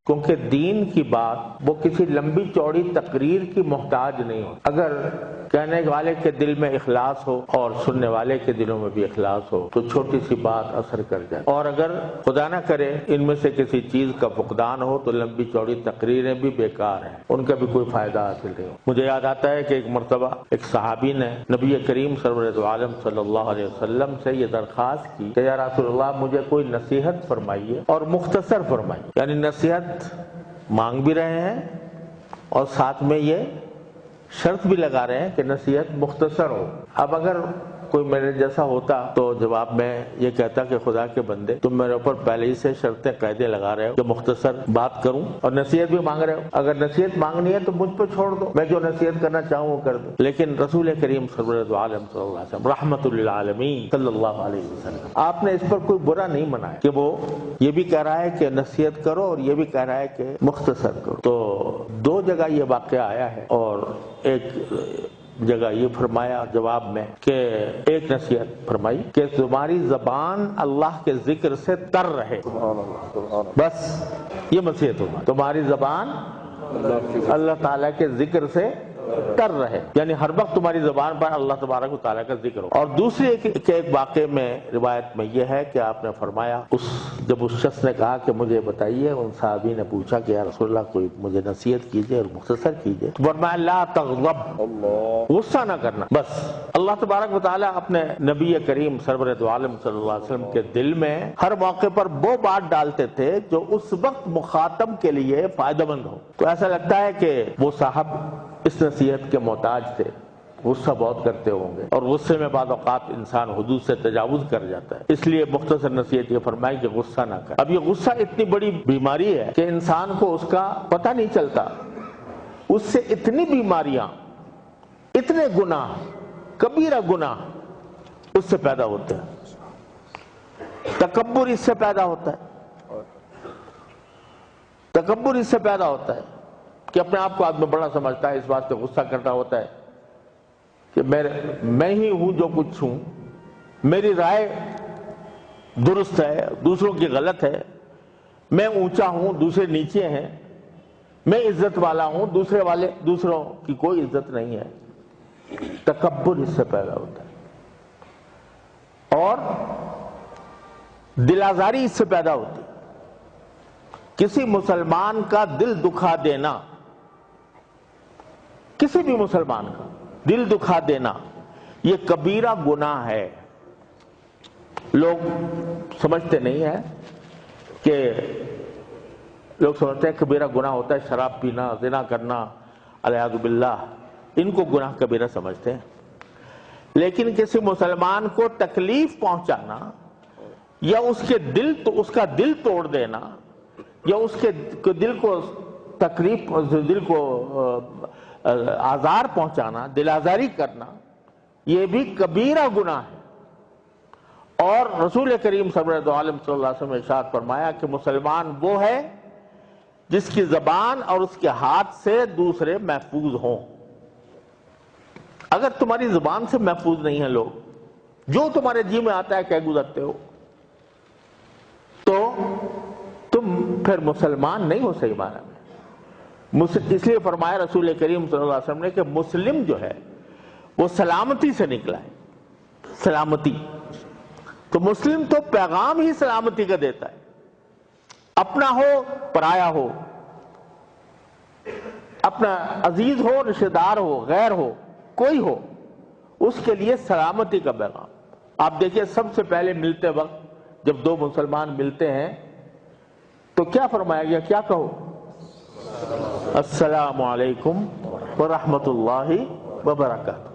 کیونکہ دین کی بات وہ کسی لمبی چوڑی تقریر کی محتاج نہیں ہو. اگر کہنے والے کے دل میں اخلاص ہو اور سننے والے کے دلوں میں بھی اخلاص ہو تو چھوٹی سی بات اثر کر جائے. اور اگر خدا نہ کرے ان میں سے کسی چیز کا فقدان ہو تو لمبی چوڑی تقریریں بھی بیکار ہیں، ان کا بھی کوئی فائدہ حاصل نہیں ہو. مجھے یاد آتا ہے کہ ایک مرتبہ ایک صحابی نے نبی کریم سرور عالم صلی اللہ علیہ وسلم سے یہ درخواست کی کہ یا رسول اللہ مجھے کوئی نصیحت فرمائیے اور مختصر فرمائیے. یعنی نصیحت مانگ بھی رہے ہیں اور ساتھ میں یہ شرط بھی لگا رہے ہیں کہ نصیحت مختصر ہو. اب اگر کوئی میرے جیسا ہوتا تو جواب میں یہ کہتا کہ خدا کے بندے تم میرے اوپر پہلے ہی سے شرطیں قاعدے لگا رہے ہو کہ مختصر بات کروں اور نصیحت بھی مانگ رہے ہو. اگر نصیحت مانگنی ہے تو مجھ پہ چھوڑ دو، میں جو نصیحت کرنا چاہوں وہ کر دوں. لیکن رسول کریم سرور عالم صلی اللہ علیہ وسلم رحمت للعالمین صلی اللہ علیہ وسلم آپ نے اس پر کوئی برا نہیں منایا کہ وہ یہ بھی کہہ رہا ہے کہ نصیحت کرو اور یہ بھی کہہ رہا ہے کہ مختصر کرو. تو دو جگہ یہ واقعہ آیا ہے اور ایک جگہ یہ فرمایا جواب میں کہ ایک نصیحت فرمائی کہ تمہاری زبان اللہ کے ذکر سے تر رہے. بس یہ نصیحت ہوگا، تمہاری زبان اللہ تعالیٰ کے ذکر سے تر رہے، یعنی ہر وقت تمہاری زبان پر اللہ تبارک و تعالیٰ کا ذکر ہو. اور دوسری ایک واقعے میں روایت میں یہ ہے کہ آپ نے فرمایا جب اس شخص نے کہا کہ مجھے بتائیے، ان صحابی نے پوچھا کہ یا رسول اللہ کوئی مجھے نصیحت کیجئے اور مختصر کیجئے، تو فرمایا لا تغضب، غصہ نہ کرنا. بس اللہ تبارک و تعالیٰ اپنے نبی کریم سرور دو عالم صلی اللہ علیہ وسلم کے دل میں ہر موقع پر وہ بات ڈالتے تھے جو اس وقت مخاطب کے لیے فائدہ مند ہو. تو ایسا لگتا ہے کہ وہ صاحب اس نصیحت کے محتاج تھے، غصہ بہت کرتے ہوں گے اور غصے میں بعض اوقات انسان حدود سے تجاوز کر جاتا ہے. اس لیے مختصر نصیحت یہ فرمائی کہ غصہ نہ کر. اب یہ غصہ اتنی بڑی بیماری ہے کہ انسان کو اس کا پتہ نہیں چلتا. اس سے اتنی بیماریاں، اتنے گناہ، کبیرہ گناہ اس سے پیدا ہوتے ہیں. تکبر اس سے پیدا ہوتا ہے، تکبر اس سے پیدا ہوتا ہے کہ اپنے آپ کو آدمی بڑا سمجھتا ہے، اس بات پہ غصہ کرتا ہوتا ہے کہ میں ہی ہوں جو کچھ ہوں، میری رائے درست ہے، دوسروں کی غلط ہے، میں اونچا ہوں دوسرے نیچے ہیں، میں عزت والا ہوں دوسروں کی کوئی عزت نہیں ہے. تکبر اس سے پیدا ہوتا ہے اور دل آزاری اس سے پیدا ہوتی ہے. کسی مسلمان کا دل دکھا دینا، کسی بھی مسلمان کا دل دکھا دینا یہ کبیرہ گناہ ہے. لوگ سمجھتے نہیں ہیں کہ لوگ سمجھتے ہیں کبیرہ گناہ ہوتا ہے شراب پینا، زنا کرنا، والعیاذ باللہ، ان کو گناہ کبیرہ سمجھتے ہیں. لیکن کسی مسلمان کو تکلیف پہنچانا یا اس کا دل توڑ دینا یا اس کے دل کو تکلیف، دل کو آزار پہنچانا، دل آزاری کرنا، یہ بھی کبیرہ گناہ ہے. اور رسول کریم صلی اللہ علیہ وسلم نے ارشاد فرمایا کہ مسلمان وہ ہے جس کی زبان اور اس کے ہاتھ سے دوسرے محفوظ ہوں. اگر تمہاری زبان سے محفوظ نہیں ہیں لوگ، جو تمہارے جی میں آتا ہے کہہ گزرتے ہو، تو تم پھر مسلمان نہیں ہو صحیح معنی میں. اس لیے فرمایا رسول کریم صلی اللہ علیہ وسلم نے کہ مسلم جو ہے وہ سلامتی سے نکلا ہے. سلامتی تو مسلم تو پیغام ہی سلامتی کا دیتا ہے. اپنا ہو پرایا ہو، اپنا عزیز ہو، رشتہ دار ہو، غیر ہو، کوئی ہو، اس کے لیے سلامتی کا پیغام. آپ دیکھیے سب سے پہلے ملتے وقت جب دو مسلمان ملتے ہیں تو کیا فرمایا گیا؟ کیا کہو؟ السلام علیکم ورحمۃ اللہ وبرکاتہ.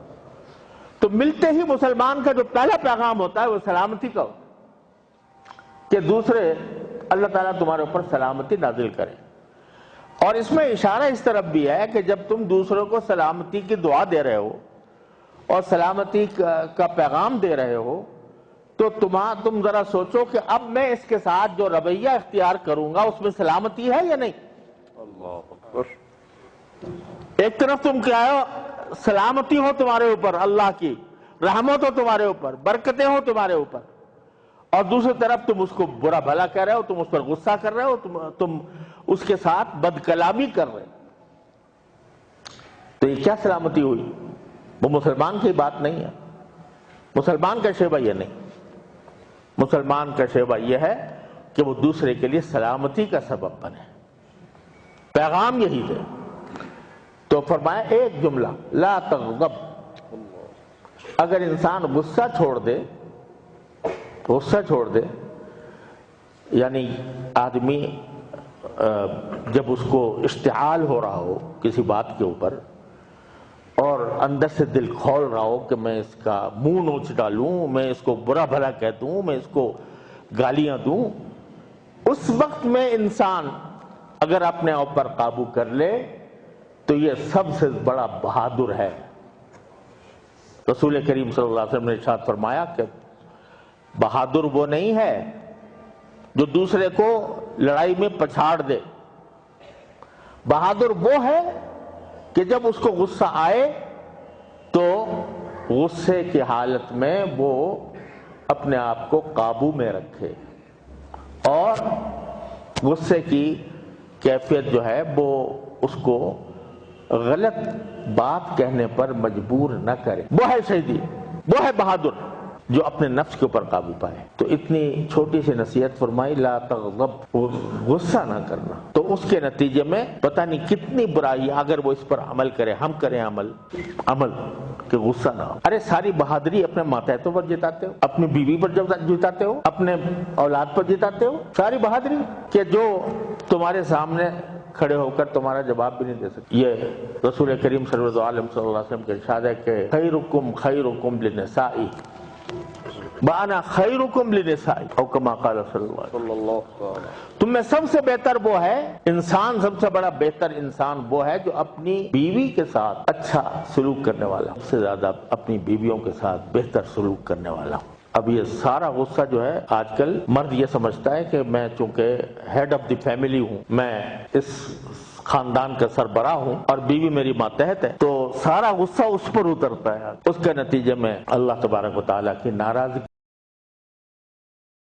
تو ملتے ہی مسلمان کا جو پہلا پیغام ہوتا ہے وہ سلامتی کا ہوتا ہے کہ دوسرے اللہ تعالیٰ تمہارے اوپر سلامتی نازل کرے. اور اس میں اشارہ اس طرف بھی ہے کہ جب تم دوسروں کو سلامتی کی دعا دے رہے ہو اور سلامتی کا پیغام دے رہے ہو تو تم ذرا سوچو کہ اب میں اس کے ساتھ جو رویہ اختیار کروں گا اس میں سلامتی ہے یا نہیں. اللہ اکبر. ایک طرف تم کیا ہو، سلامتی ہو تمہارے اوپر، اللہ کی رحمت ہو تمہارے اوپر، برکتیں ہو تمہارے اوپر، اور دوسری طرف تم اس کو برا بھلا کہہ رہے ہو، تم اس پر غصہ کر رہے ہو، تم اس کے ساتھ بد کلامی کر رہے، تو یہ کیا سلامتی ہوئی؟ وہ مسلمان کی بات نہیں ہے۔ مسلمان کا شیوہ یہ نہیں، مسلمان کا شیوہ یہ ہے کہ وہ دوسرے کے لیے سلامتی کا سبب بنے، پیغام یہی دے۔ تو فرمایا ایک جملہ، لا تغضب، اگر انسان غصہ چھوڑ دے، غصہ چھوڑ دے، یعنی آدمی جب اس کو اشتعال ہو رہا ہو کسی بات کے اوپر اور اندر سے دل کھول رہا ہو کہ میں اس کا منہ نوچ ڈالوں، میں اس کو برا بھلا کہہ دوں، میں اس کو گالیاں دوں، اس وقت میں انسان اگر اپنے آپ پر قابو کر لے تو یہ سب سے بڑا بہادر ہے۔ رسول کریم صلی اللہ علیہ وسلم نے ارشاد فرمایا کہ بہادر وہ نہیں ہے جو دوسرے کو لڑائی میں پچھاڑ دے، بہادر وہ ہے کہ جب اس کو غصہ آئے تو غصے کی حالت میں وہ اپنے آپ کو قابو میں رکھے اور غصے کی کیفیت جو ہے وہ اس کو غلط بات کہنے پر مجبور نہ کرے۔ وہ ہے شہیدی، وہ ہے بہادر جو اپنے نفس کے اوپر قابو پائے۔ تو اتنی چھوٹی سی نصیحت فرمائی، لا تغضب، غصہ نہ کرنا، تو اس کے نتیجے میں پتہ نہیں کتنی برائی اگر وہ اس پر عمل کرے، ہم کریں عمل کہ غصہ نہ ہو۔ ارے ساری بہادری اپنے ماتحتوں پر جتاتے ہو، اپنی بیوی پر جتاتے ہو، اپنے اولاد پر جتاتے ہو، ساری بہادری کہ جو تمہارے سامنے کھڑے ہو کر تمہارا جواب بھی نہیں دے سکتے۔ یہ رسول کریم صلی اللہ علیہ وسلم کے ارشاد ہے کہ خیرکم خیرکم لنسائی وانا خیرکم لنسائی، او کما قال صلی اللہ علیہ وسلم۔ تم میں سب سے بہتر وہ ہے انسان، سب سے بڑا بہتر انسان وہ ہے جو اپنی بیوی کے ساتھ اچھا سلوک کرنے والا، سب سے زیادہ اپنی بیویوں کے ساتھ بہتر سلوک کرنے والا۔ اب یہ سارا غصہ جو ہے آج کل مرد یہ سمجھتا ہے کہ میں چونکہ ہیڈ آف دی فیملی ہوں، میں اس خاندان کا سربراہ ہوں اور بیوی میری ماتحت ہے، تو سارا غصہ اس پر اترتا ہے۔ اس کے نتیجے میں اللہ تبارک و تعالیٰ کی ناراضگی